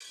Hey,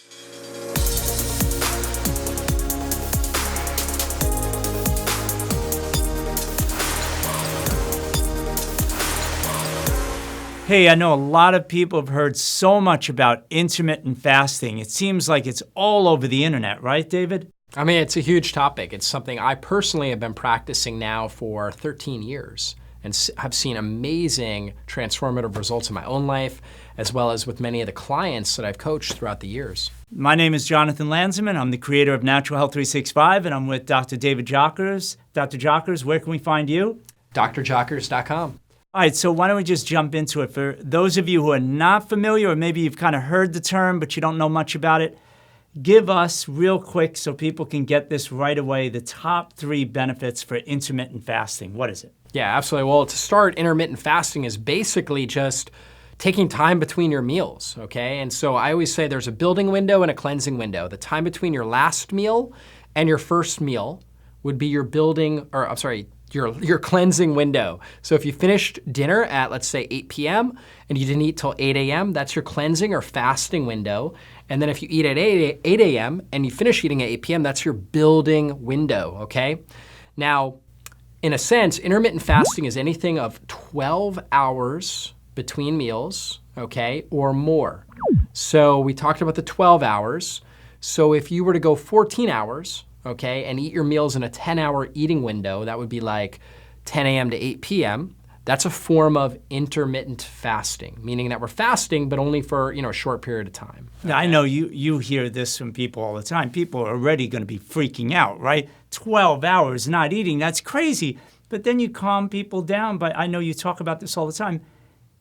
I know a lot of people have heard so much about intermittent fasting. It seems like it's all over the internet, right, David? I mean, it's a huge topic. It's something I personally have been practicing now for 13 years and have seen amazing transformative results in my own life, as well as with many of the clients that I've coached throughout the years. My name is Jonathan Lanzman. I'm the creator of Natural Health 365, and I'm with Dr. David Jockers. Dr. Jockers, where can we find you? drjockers.com. All right, so why don't we just jump into it. For those of you who are not familiar, or maybe you've kind of heard the term, but you don't know much about it, give us real quick so people can get this right away, the top 3 benefits for intermittent fasting. What is it? Yeah, absolutely. Well, to start, intermittent fasting is basically just taking time between your meals, okay? And so I always say there's a building window and a cleansing window. The time between your last meal and your first meal would be your your cleansing window. So if you finished dinner at, let's say, 8 p.m. and you didn't eat till 8 a.m., that's your cleansing or fasting window. And then if you eat at 8 a.m. and you finish eating at 8 p.m., that's your building window, okay? Now, in a sense, intermittent fasting is anything of 12 hours between meals, okay, or more. So we talked about the 12 hours. So if you were to go 14 hours, okay, and eat your meals in a 10-hour eating window, that would be like 10 a.m. to 8 p.m., that's a form of intermittent fasting, meaning that we're fasting, but only for, a short period of time. Okay? I know you hear this from people all the time. People are already going to be freaking out, right? 12 hours not eating, that's crazy. But then you calm people down. But I know you talk about this all the time.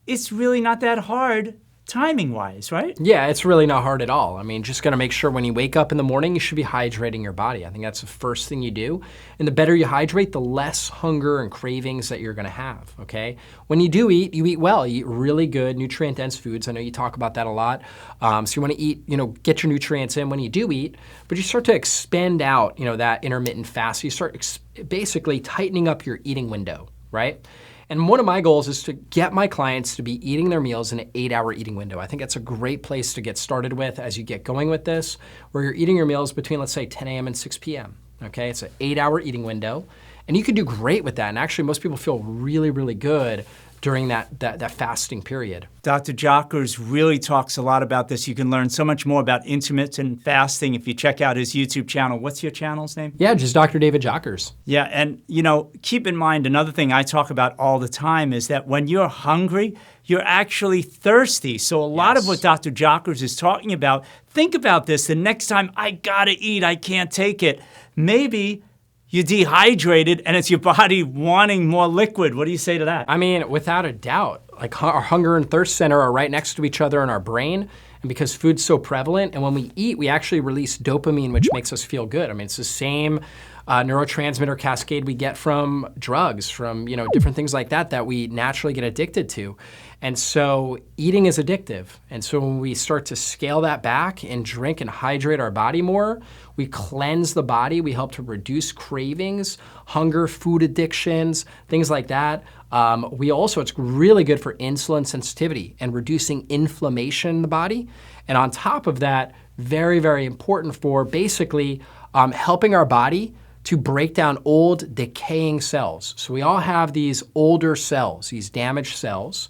It's really not that hard timing-wise, right? Yeah, it's really not hard at all. I mean, just gotta make sure when you wake up in the morning, you should be hydrating your body. I think that's the first thing you do. And the better you hydrate, the less hunger and cravings that you're gonna have, okay? When you do eat, you eat well. You eat really good, nutrient-dense foods. I know you talk about that a lot. So you wanna eat, get your nutrients in when you do eat, but you start to expand out, that intermittent fast. You start basically tightening up your eating window, right? And one of my goals is to get my clients to be eating their meals in an 8-hour eating window. I think that's a great place to get started with as you get going with this, where you're eating your meals between, let's say, 10 a.m. and 6 p.m. Okay, it's an 8-hour eating window. And you can do great with that. And actually, most people feel really, really good during that fasting period. Dr. Jockers really talks a lot about this. You can learn so much more about intermittent fasting if you check out his YouTube channel. What's your channel's name? Yeah, just Dr. David Jockers. Yeah, and keep in mind, another thing I talk about all the time is that when you're hungry, you're actually thirsty. So a lot of what Dr. Jockers is talking about, think about this. The next time I gotta eat, I can't take it. Maybe you're dehydrated and it's your body wanting more liquid. What do you say to that? I mean, without a doubt, like our hunger and thirst center are right next to each other in our brain. And because food's so prevalent, and when we eat, we actually release dopamine, which makes us feel good. I mean, it's the same neurotransmitter cascade we get from drugs, from different things like that we naturally get addicted to. And so eating is addictive. And so when we start to scale that back and drink and hydrate our body more, we cleanse the body, we help to reduce cravings, hunger, food addictions, things like that. It's really good for insulin sensitivity and reducing inflammation in the body. And on top of that, very, very important for basically helping our body to break down old decaying cells. So we all have these older cells, these damaged cells,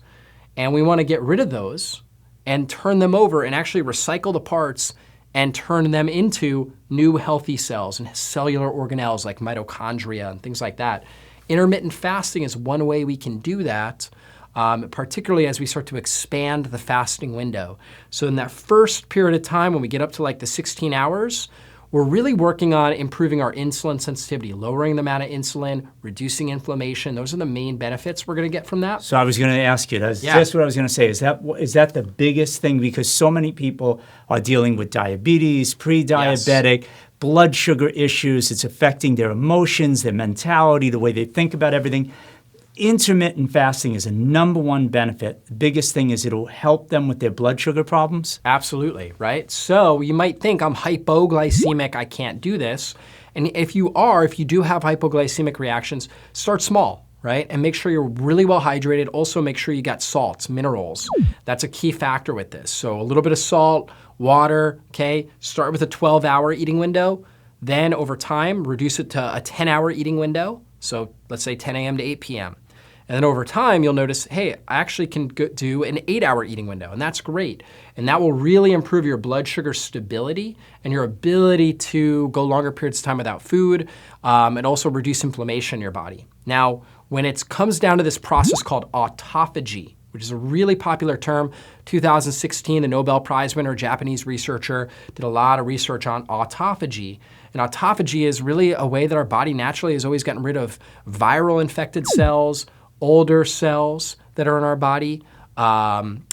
and we want to get rid of those and turn them over and actually recycle the parts and turn them into new healthy cells and cellular organelles like mitochondria and things like that. Intermittent fasting is one way we can do that, particularly as we start to expand the fasting window. So in that first period of time, when we get up to like the 16 hours, we're really working on improving our insulin sensitivity, lowering the amount of insulin, reducing inflammation. Those are the main benefits we're going to get from that. So I was going to ask you, that's just what I was going to say. Is that the biggest thing? Because so many people are dealing with diabetes, pre-diabetic, blood sugar issues. It's affecting their emotions, their mentality, the way they think about everything. Intermittent fasting is a number one benefit. The biggest thing is it'll help them with their blood sugar problems. Absolutely, right? So you might think I'm hypoglycemic, I can't do this. And if you do have hypoglycemic reactions, start small, right? And make sure you're really well hydrated. Also make sure you got salts, minerals. That's a key factor with this. So a little bit of salt, water, okay? Start with a 12-hour eating window. Then over time, reduce it to a 10-hour eating window. So let's say 10 a.m. to 8 p.m. And then over time, you'll notice, hey, I actually can do an 8-hour eating window, and that's great. And that will really improve your blood sugar stability and your ability to go longer periods of time without food, and also reduce inflammation in your body. Now, when it comes down to this process called autophagy, which is a really popular term, 2016, the Nobel Prize winner, Japanese researcher, did a lot of research on autophagy. And autophagy is really a way that our body naturally has always gotten rid of viral infected cells, older cells that are in our body, and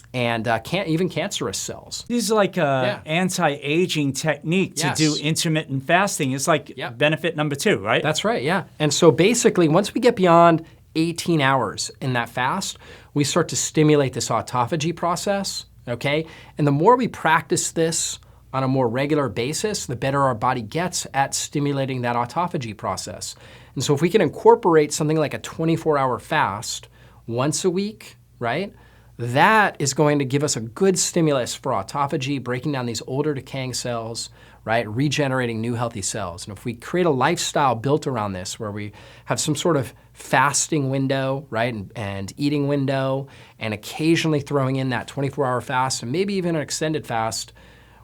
even cancerous cells. This is like an anti-aging technique to do intermittent fasting. It's like benefit number 2, right? That's right, yeah. And so basically, once we get beyond 18 hours in that fast, we start to stimulate this autophagy process, okay? And the more we practice this on a more regular basis, the better our body gets at stimulating that autophagy process. And so if we can incorporate something like a 24-hour fast once a week, right? That is going to give us a good stimulus for autophagy, breaking down these older decaying cells, right? Regenerating new healthy cells. And if we create a lifestyle built around this, where we have some sort of fasting window, right? And eating window, and occasionally throwing in that 24-hour fast, and maybe even an extended fast,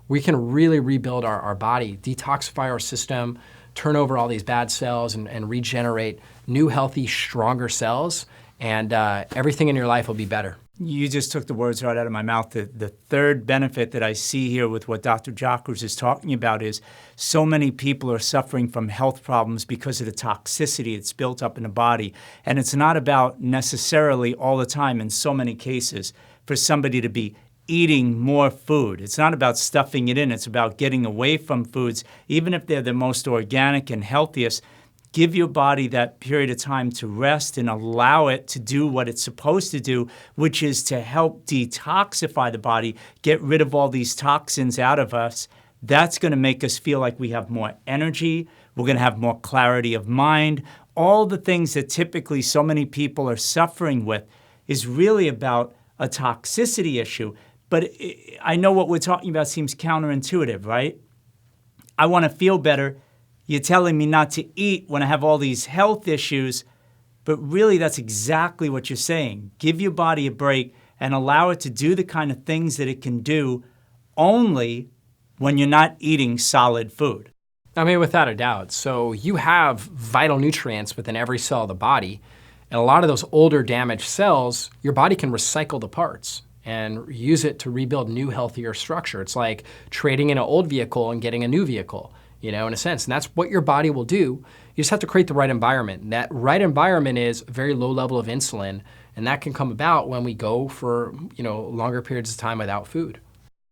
we can really rebuild our body, detoxify our system, turn over all these bad cells, and regenerate new, healthy, stronger cells, and everything in your life will be better. You just took the words right out of my mouth. The third benefit that I see here with what Dr. Jockers is talking about is so many people are suffering from health problems because of the toxicity that's built up in the body. And it's not about necessarily all the time, in so many cases, for somebody to be eating more food. It's not about stuffing it in. It's about getting away from foods, even if they're the most organic and healthiest. Give your body that period of time to rest and allow it to do what it's supposed to do, which is to help detoxify the body, get rid of all these toxins out of us. That's going to make us feel like we have more energy. We're going to have more clarity of mind. All the things that typically so many people are suffering with is really about a toxicity issue. But I know what we're talking about seems counterintuitive, right? I want to feel better. You're telling me not to eat when I have all these health issues, but really that's exactly what you're saying. Give your body a break and allow it to do the kind of things that it can do only when you're not eating solid food. I mean, without a doubt. So you have vital nutrients within every cell of the body, and a lot of those older damaged cells, your body can recycle the parts and use it to rebuild new, healthier structure. It's like trading in an old vehicle and getting a new vehicle, in a sense. And that's what your body will do. You just have to create the right environment. And that right environment is a very low level of insulin, and that can come about when we go for, longer periods of time without food.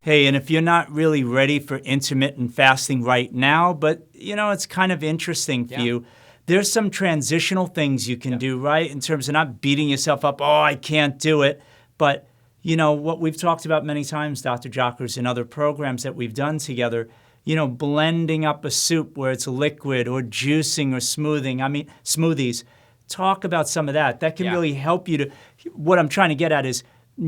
Hey, and if you're not really ready for intermittent fasting right now, but, it's kind of interesting for you, there's some transitional things you can do, right? In terms of not beating yourself up, oh, I can't do it. But, what we've talked about many times, Dr. Jockers, in other programs that we've done together, blending up a soup where it's liquid or juicing or smoothing. I mean, smoothies. Talk about some of that. That can really help you to, what I'm trying to get at is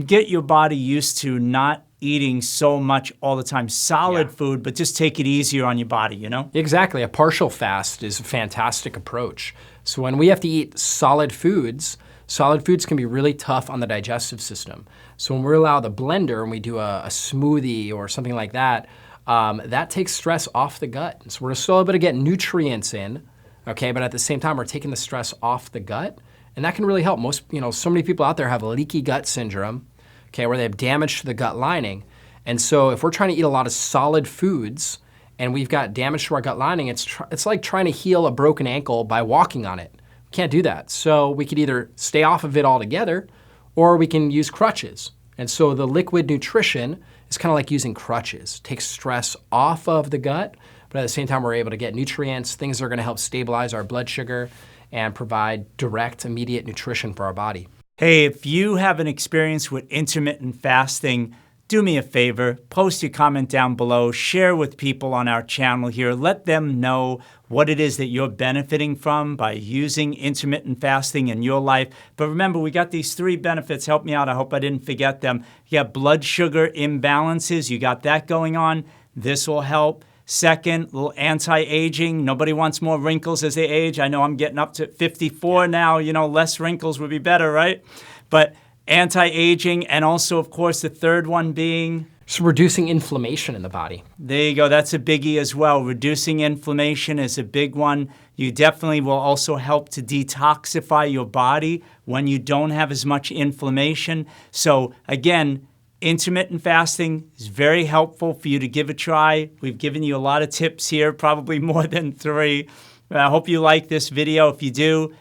get your body used to not eating so much all the time solid food, but just take it easier on your body, Exactly. A partial fast is a fantastic approach. So when we have to eat solid foods can be really tough on the digestive system. So when we allow the blender and we do a smoothie or something like that, that takes stress off the gut. So we're still able to get nutrients in, okay, but at the same time, we're taking the stress off the gut, and that can really help. Most, so many people out there have leaky gut syndrome, okay, where they have damage to the gut lining. And so if we're trying to eat a lot of solid foods and we've got damage to our gut lining, it's like trying to heal a broken ankle by walking on it. We can't do that. So we could either stay off of it altogether, or we can use crutches. And so the liquid nutrition is kind of like using crutches. Takes stress off of the gut, but at the same time, we're able to get nutrients, things that are going to help stabilize our blood sugar and provide direct, immediate nutrition for our body. Hey, if you have an experience with intermittent fasting, do me a favor, post your comment down below, share with people on our channel here, let them know what it is that you're benefiting from by using intermittent fasting in your life. But remember, we got these 3 benefits. Help me out. I hope I didn't forget them. You got blood sugar imbalances. You got that going on. This will help. Second, a little anti-aging. Nobody wants more wrinkles as they age. I know I'm getting up to 54 now. You know, less wrinkles would be better, right? But anti-aging, and also, of course, the third one being? So reducing inflammation in the body. There you go. That's a biggie as well. Reducing inflammation is a big one. You definitely will also help to detoxify your body when you don't have as much inflammation. So again, intermittent fasting is very helpful for you to give a try. We've given you a lot of tips here, probably more than 3. I hope you like this video. If you do,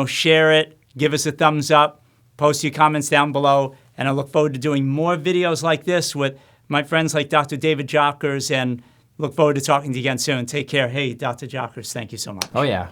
share it, give us a thumbs up. Post your comments down below, and I look forward to doing more videos like this with my friends like Dr. David Jockers, and look forward to talking to you again soon. Take care. Hey, Dr. Jockers, thank you so much. Oh, yeah.